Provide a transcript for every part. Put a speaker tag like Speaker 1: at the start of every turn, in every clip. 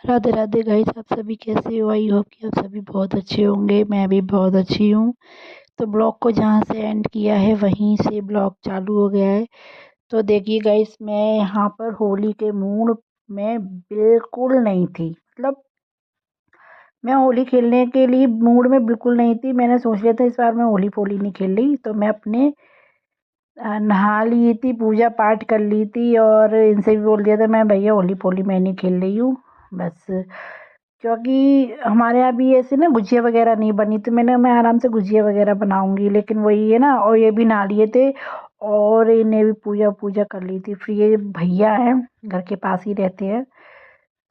Speaker 1: Radhe Radhe guys, आप सभी कैसे हो? आई होप कि आप सभी बहुत अच्छे होंगे। मैं भी बहुत अच्छी हूँ। तो ब्लॉग को जहाँ से एंड किया है वहीं से ब्लॉग चालू हो गया है। तो देखिए गाइस, मैं यहाँ पर होली के मूड में बिल्कुल नहीं थी। मतलब मैं होली खेलने के लिए मूड में बिल्कुल नहीं थी। मैंने सोच लिया था इस बार मैं होली फोली नहीं खेल रही। तो मैं अपने नहा ली थी, पूजा पाठ कर ली थी और इनसे भी बोल दिया था मैं भैया होली फोली मैं नहीं खेल रही हूँ बस। क्योंकि हमारे यहाँ भी ऐसे ना गुजिया वगैरह नहीं बनी, तो मैं आराम से गुजिया वगैरह बनाऊंगी, लेकिन वही है ना। और ये भी नहा लिए थे और इन्हें भी पूजा पूजा कर ली थी। फिर ये भैया हैं, घर के पास ही रहते हैं,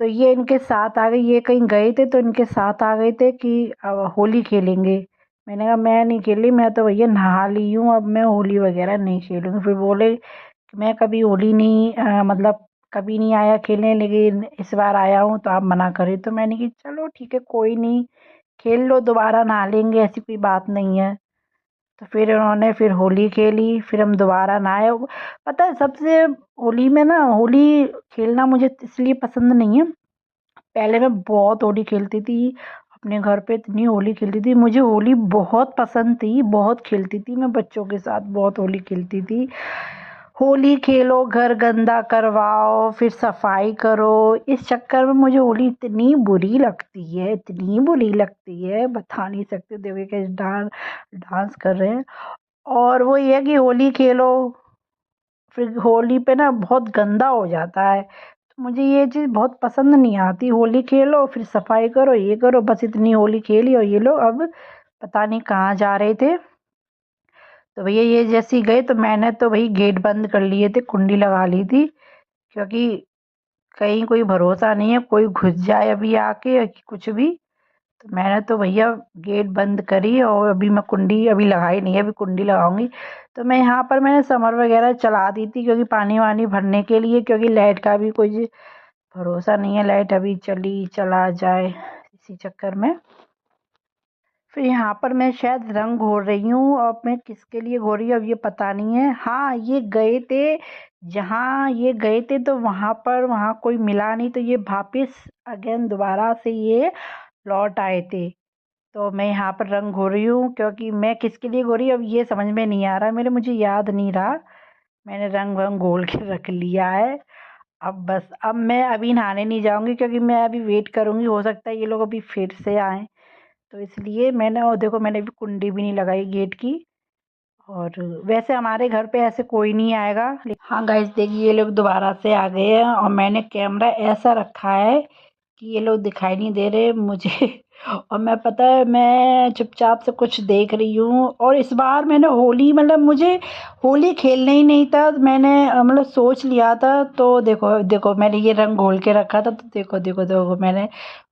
Speaker 1: तो ये इनके साथ आ गई। ये कहीं गए थे तो इनके साथ आ गए थे कि अब होली खेलेंगे। मैंने कहा मैं नहीं खेली, मैं तो भैया नहा ली हूँ, अब मैं होली वगैरह नहीं खेलूँगी। फिर बोले कि मैं कभी होली नहीं मतलब कभी नहीं आया खेलने, लेकिन इस बार आया हूँ तो आप मना करें। तो मैंने कि चलो ठीक है, कोई नहीं, खेल लो, दोबारा नहा लेंगे, ऐसी कोई बात नहीं है। तो फिर उन्होंने फिर होली खेली, फिर हम दोबारा नहाए। पता है सबसे होली में ना, होली खेलना मुझे इसलिए पसंद नहीं है। पहले मैं बहुत होली खेलती थी, अपने घर पे इतनी होली खेलती थी, मुझे होली बहुत पसंद थी, बहुत खेलती थी। मैं बच्चों के साथ बहुत होली खेलती थी। होली खेलो, घर गंदा करवाओ, फिर सफाई करो, इस चक्कर में मुझे होली इतनी बुरी लगती है, इतनी बुरी लगती है, बता नहीं सकते। देखिए कैसे डांस डांस कर रहे हैं। और वो ये है कि होली खेलो, फिर होली पे ना बहुत गंदा हो जाता है। तो मुझे ये चीज़ बहुत पसंद नहीं आती। होली खेलो फिर सफाई करो, ये करो, बस इतनी होली खेली और ये लोग अब पता नहीं कहाँ जा रहे थे। तो भैया ये जैसे ही गए तो मैंने तो भाई गेट बंद कर लिए थे, कुंडी लगा ली थी, क्योंकि कहीं कोई भरोसा नहीं है, कोई घुस जाए अभी आके या कि कुछ भी। तो मैंने तो भैया गेट बंद करी और अभी मैं कुंडी अभी लगाई नहीं है, अभी कुंडी लगाऊंगी। तो मैं यहाँ पर मैंने समर वगैरह चला दी थी, क्योंकि पानी वानी भरने के लिए, क्योंकि लाइट का भी कोई भरोसा नहीं है, लाइट अभी चली चला जाए, इसी चक्कर में। फिर यहाँ पर मैं शायद रंग घोर रही हूँ, अब मैं किसके लिए घोर रही हूँ अब ये पता नहीं है। हाँ, ये गए थे, जहाँ ये गए थे तो वहाँ पर वहाँ कोई मिला नहीं, तो ये वापिस अगेन दोबारा से ये लौट आए थे। तो मैं यहाँ पर रंग घोर रही हूँ, क्योंकि मैं किसके लिए घोर रही हूँ अब ये समझ में नहीं आ रहा, मेरे मुझे याद नहीं रहा। मैंने रंग वंग घोल के रख लिया है। अब बस अब मैं अभी नहाने नहीं जाऊंगी, क्योंकि मैं अभी वेट करूंगी, हो सकता है ये लोग अभी फिर से आए। तो इसलिए मैंने, और देखो मैंने अभी कुंडी भी नहीं लगाई गेट की। और वैसे हमारे घर पे ऐसे कोई नहीं आएगा। हाँ गाइस, देखिए ये लोग दोबारा से आ गए हैं और मैंने कैमरा ऐसा रखा है कि ये लोग दिखाई नहीं दे रहे मुझे। और मैं, पता है, मैं चुपचाप से कुछ देख रही हूँ। और इस बार मैंने होली, मतलब मुझे होली खेलना ही नहीं था, मैंने मतलब सोच लिया था। तो देखो देखो मैंने ये रंग घोल के रखा था, तो देखो देखो देखो मैंने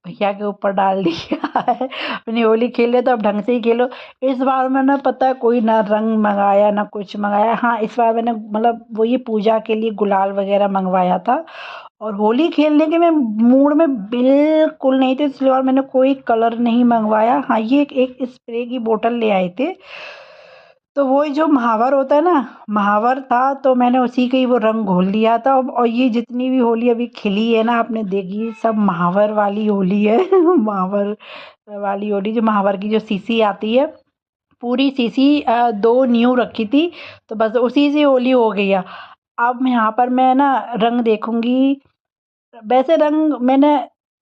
Speaker 1: भैया के ऊपर डाल दिया है। मैंने होली खेले तो अब ढंग से ही खेलो। इस बार मैंने, पता है, कोई ना रंग मंगाया ना कुछ मंगाया। हाँ, इस बार मैंने मतलब वो ये पूजा के लिए गुलाल वगैरह मंगवाया था। और होली खेलने के मैं मूड में बिल्कुल नहीं थी, इसलिए और मैंने कोई कलर नहीं मंगवाया। हाँ, ये एक स्प्रे की बोतल ले आए थे, तो वो जो महावर होता है ना, महावर था, तो मैंने उसी का ही वो रंग घोल लिया था। और ये जितनी भी होली अभी खिली है ना, आपने देखी, सब महावर वाली होली है। महावर वाली होली, जो महावर की जो शीशी आती है, पूरी शीशी दो न्यू रखी थी, तो बस उसी से होली हो गई है। अब यहाँ पर मैं ना रंग देखूंगी। वैसे रंग मैंने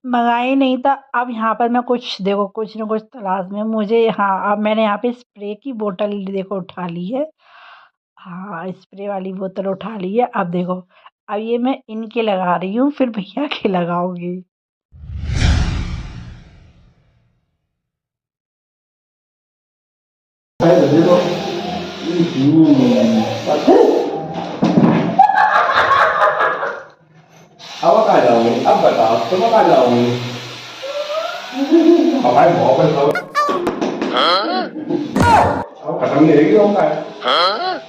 Speaker 1: मंगाया ही नहीं था। अब यहाँ पर मैं कुछ, देखो, कुछ ना कुछ तलाश में मुझे। हाँ, अब मैंने यहाँ पे स्प्रे की बोतल देखो उठा ली है। हाँ, स्प्रे वाली बोतल उठा ली है। अब देखो, अब ये मैं इनके लगा रही हूँ, फिर भैया के लगाऊंगी।
Speaker 2: Không có cài đầu, ấp và tọt, không có cài đầu. Mà phải bộ bên thôi. Không phải tâm nghĩ không phải.
Speaker 1: हाँ,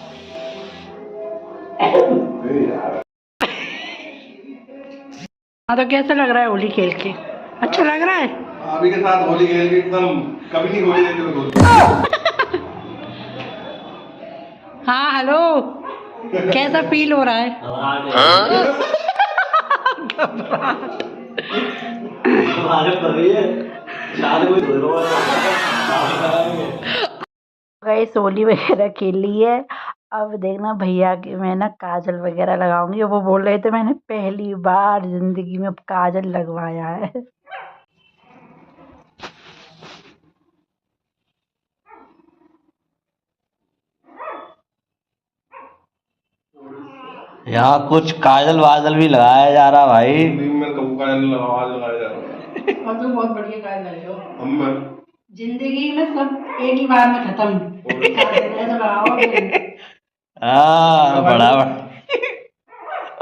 Speaker 1: तो कैसा लग रहा है होली खेल के? अच्छा लग रहा है?
Speaker 2: अभी के साथ होली खेल के एकदम कभी नहीं होली देते तो
Speaker 1: हाँ, हेलो, कैसा फील हो रहा है? गाइस होली वगैरह खेल ली है। अब देखना भैया की मैं ना काजल वगैरह लगाऊंगी। वो बोल रहे थे मैंने पहली बार जिंदगी में काजल लगवाया है।
Speaker 3: यहाँ कुछ काजल वाजल भी लगाया जा रहा भाई।
Speaker 2: मैं कबू का लगाया जा रहा
Speaker 1: और तुम बहुत बढ़िया काजल लगे हो।
Speaker 2: हम
Speaker 1: जिंदगी में सब एक ही बार में खत्म। काजल ऐसा लगाओ फिर।
Speaker 3: हाँ बड़ा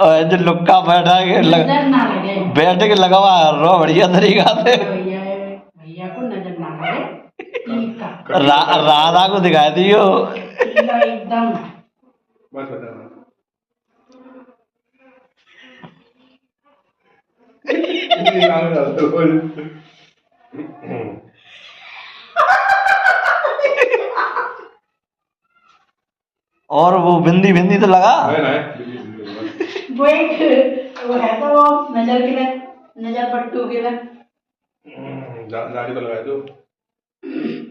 Speaker 3: और जो लुक्का बैठा के
Speaker 1: नजर ना लगे।
Speaker 3: बैठ के लगवा रो बढ़िया तरीका से।
Speaker 1: भैया को नजर ना लगे। टीका
Speaker 3: राधा को दिखाई दियो
Speaker 1: टीका एकदम।
Speaker 2: बस बता
Speaker 3: और वो बिंदी बिंदी तो लगा।
Speaker 1: वो एक वो है तो वो नजर के लिए, नजर पट्टू के लिए।
Speaker 2: दाढ़ी तो लगाए तो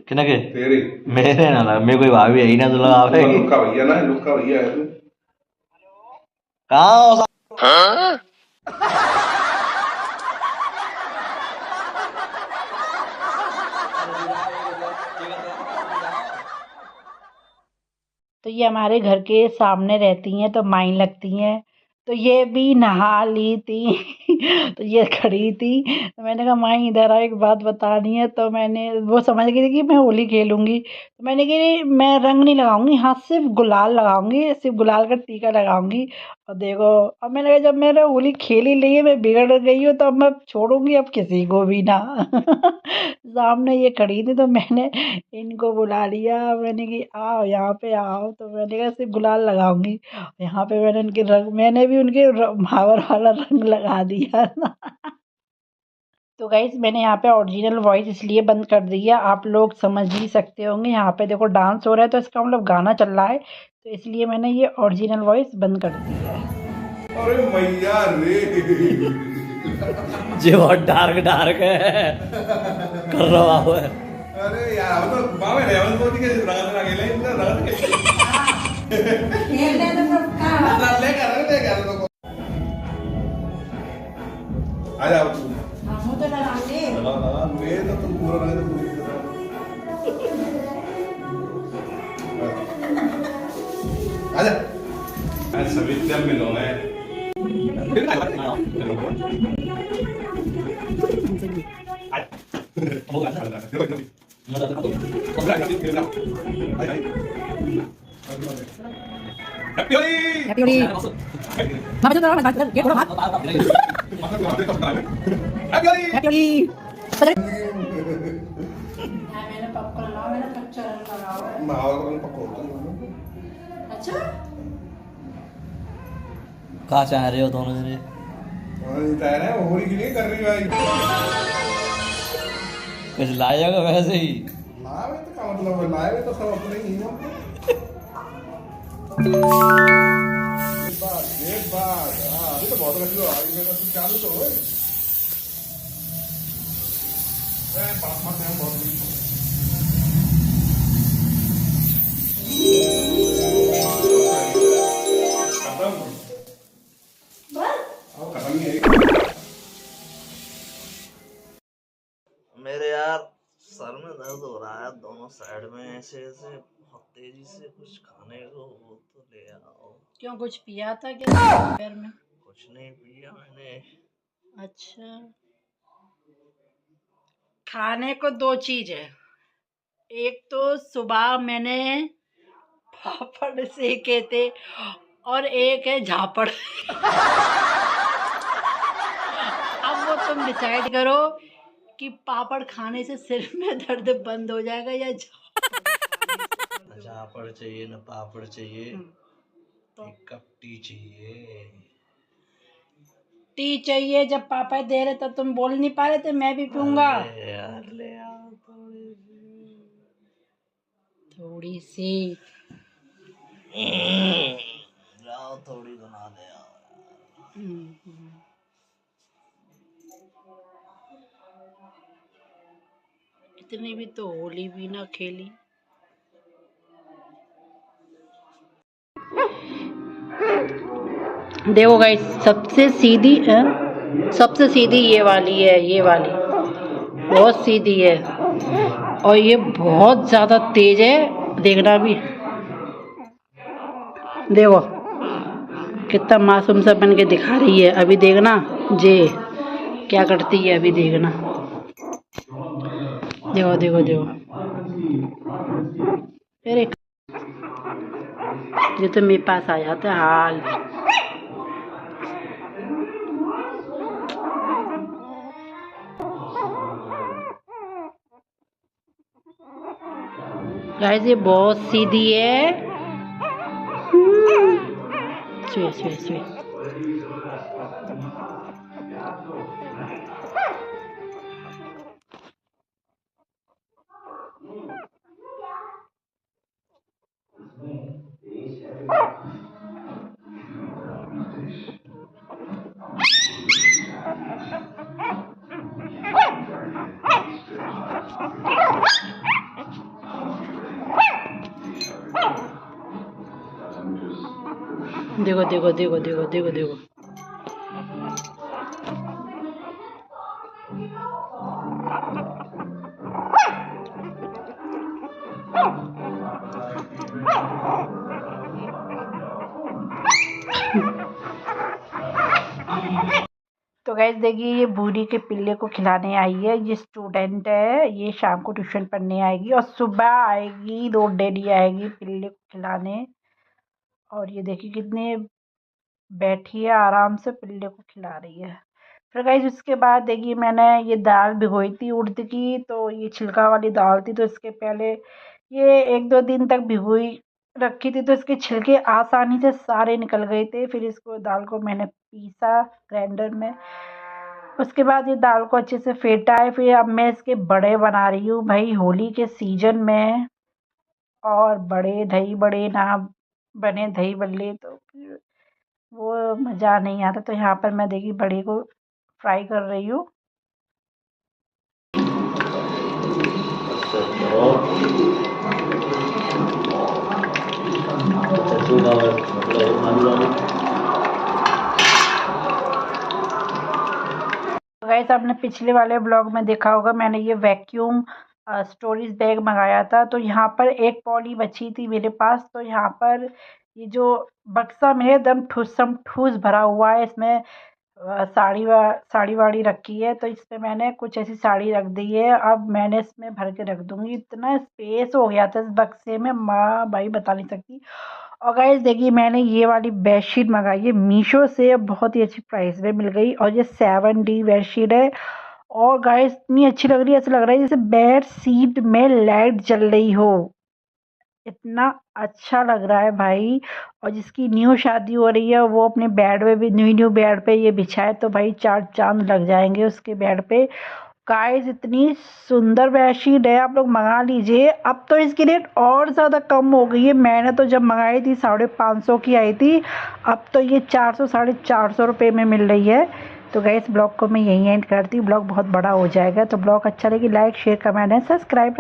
Speaker 3: किना के
Speaker 2: तेरी
Speaker 3: मेरे ना लगा, मेरे कोई भाभी है ही ना तो लगा
Speaker 2: लुक्का भैया ना, लुक्का भैया है तू।
Speaker 3: कहाँ
Speaker 1: तो ये हमारे घर के सामने रहती हैं तो माइन लगती हैं। तो ये भी नहा ली थी। तो ये खड़ी थी तो मैंने कहा माई इधर आ, एक बात बतानी है। तो मैंने वो समझ गई थी कि मैं होली खेलूंगी। तो मैंने कहा मैं रंग नहीं लगाऊंगी, हाँ सिर्फ गुलाल लगाऊंगी, सिर्फ गुलाल का टीका लगाऊंगी। और देखो अब मैंने कहा जब मैंने होली खेल ही ली है, मैं बिगड़ गई हूँ तो अब मैं छोड़ूंगी अब किसी को भी ना। सामने ये खड़ी थी तो मैंने इनको बुला लिया। मैंने कि आओ यहाँ पे आओ। तो मैंने कहा सिर्फ गुलाल लगाऊंगी। यहाँ पे मैंने उनके रंग, मैंने भी उनके महावर वाला रंग लगा दिया। तो गाइस मैंने यहाँ पे ओरिजिनल वॉइस इसलिए बंद कर दी है, आप लोग समझ ही सकते होंगे। यहाँ पे देखो डांस हो रहा है तो इसका मतलब गाना चल रहा है, तो इसलिए मैंने ये ओरिजिनल वॉइस बंद कर दी है।
Speaker 2: अरे मैया रे
Speaker 3: जो बहुत डार्क डार्क है कर रहा है।
Speaker 2: अरे यार अब तो बाबा लेवल को दिखे रगत ना खेले इतना रगत
Speaker 1: खेलने तो सब का
Speaker 2: ले कर तो आ जाओ तू
Speaker 1: हम तो लगाएंगे।
Speaker 2: मैं तो तुम पूरा लगा तो पूरी आ जा आज सभी जब मिलो मैं हैप्पी होली
Speaker 4: हैप्पी होली मामा चल रहा है ये थोड़ा हाथ
Speaker 2: हैप्पी होली
Speaker 4: हैप्पी होली
Speaker 1: मैंने पॉपकॉर्न लगाया, मैंने कच्चा रंग लगाया है।
Speaker 2: मावा का रंग पक्का होता है
Speaker 1: अच्छा
Speaker 3: कहाँ चाह रहे हो दोनों जने?
Speaker 2: और तैयार है होली के लिए कर रही भाई
Speaker 3: कुछ लाएगा वैसे ही
Speaker 2: लावे तो का मतलब है लावे तो सब अपने ही हो एक बात हां अभी तो बहुत अच्छी हो आई मेरा तो चालू तो है मैं बाप मत है बहुत खत्म
Speaker 1: बस
Speaker 2: अब खत्म ही है
Speaker 3: मेरे यार सर में दर्द हो रहा है दोनों साइड में ऐसे ऐसे बहुत तेजी से कुछ खाने को वो तो ले आओ।
Speaker 1: क्यों कुछ पिया था क्या दोपहर में?
Speaker 3: कुछ नहीं पिया मैंने।
Speaker 1: अच्छा खाने को दो चीज है, एक तो सुबह मैंने पापड़ सेके थे और एक है झापड़। अब वो तुम डिसाइड करो कि पापड़ खाने से सिर में दर्द बंद हो जाएगा या
Speaker 3: झापड़ चाहिए न पापड़ चाहिए
Speaker 1: तो
Speaker 3: एक कप टी चाहिए।
Speaker 1: टी चाहिए। जब पापा दे रहे तब तुम बोल नहीं पा रहे थे मैं भी पीऊंगा।
Speaker 3: अरे यार ले आओ
Speaker 1: थोड़ी सी
Speaker 3: लाओ थोड़ी बना ले आओ।
Speaker 1: इतनी भी तो होली भी ना खेली। देखो गाइस, सबसे सीधी ये वाली है, ये वाली बहुत सीधी है और ये बहुत ज़्यादा तेज है। देखना भी, देखो कितना मासूम सा बन के दिखा रही है। अभी देखना जे क्या करती है, अभी देखना। देखो देखो देखो, अरे ये तो मेरे पास आ जाता है हाल। गाइस ये बहुत सीधी है। स्वे स्वे स्वे। देखो देखो देखो देखो देखो देखो, तो गैस देखिए ये बूढ़ी के पिल्ले को खिलाने आई है। ये स्टूडेंट है, ये शाम को ट्यूशन पढ़ने आएगी और सुबह आएगी, रोज डेली आएगी पिल्ले को खिलाने। और ये देखिए कितने बैठी है, आराम से पिल्ले को खिला रही है। फिर गाइस उसके बाद देखिए मैंने ये दाल भिगोई थी उड़द की, तो ये छिलका वाली दाल थी, तो इसके पहले ये 1-2 दिन तक भिगोई रखी थी, तो इसके छिलके आसानी से सारे निकल गए थे। फिर इसको दाल को मैंने पीसा ग्राइंडर में। उसके बाद ये दाल को अच्छे से फेंटा है। फिर अब मैं इसके बड़े बना रही हूँ भाई, होली के सीजन में। और बड़े दही बड़े ना बने दही बल्ले तो फिर वो मज़ा नहीं आता। तो यहाँ पर मैं देखिए बड़े को फ्राई कर रही हूँ। गाइस आपने पिछले वाले ब्लॉग में देखा होगा, मैंने ये वैक्यूम स्टोरेज बैग मंगाया था। तो यहाँ पर एक पॉली बची थी मेरे पास, तो यहाँ पर ये जो बक्सा मेरे एकदम ठूस भरा हुआ है। इसमें साड़ी वाड़ी रखी है, तो इसमें मैंने कुछ ऐसी साड़ी रख दी है। अब मैंने इसमें भर के रख दूँगी। इतना स्पेस हो गया था इस बक्से में, माँ भाई बता नहीं सकती। और गाइस देखिए मैंने ये वाली बेडशीट मंगाई है मीशो से, बहुत ही अच्छी प्राइस में मिल गई। और ये 7D बेडशीट है। और गाइस इतनी अच्छी लग रही है, ऐसा लग रहा है जैसे बेड शीट में लाइट जल रही हो, इतना अच्छा लग रहा है भाई। और जिसकी न्यू शादी हो रही है वो अपने बेड पे भी न्यू बेड पे ये बिछाए तो भाई 4 चांद लग जाएंगे उसके बेड पे। गाइस इतनी सुंदर बेडशीट है, आप लोग मंगा लीजिए। अब तो इसकी रेट और ज़्यादा कम हो गई है। मैंने तो जब मंगाई थी 550 की आई थी, अब तो ये 400 450 रुपये में मिल रही है। तो गाइस ब्लॉग को मैं यहीं एंड करती हूँ, ब्लॉग बहुत बड़ा हो जाएगा। तो ब्लॉग अच्छा लगे like share comment and subscribe.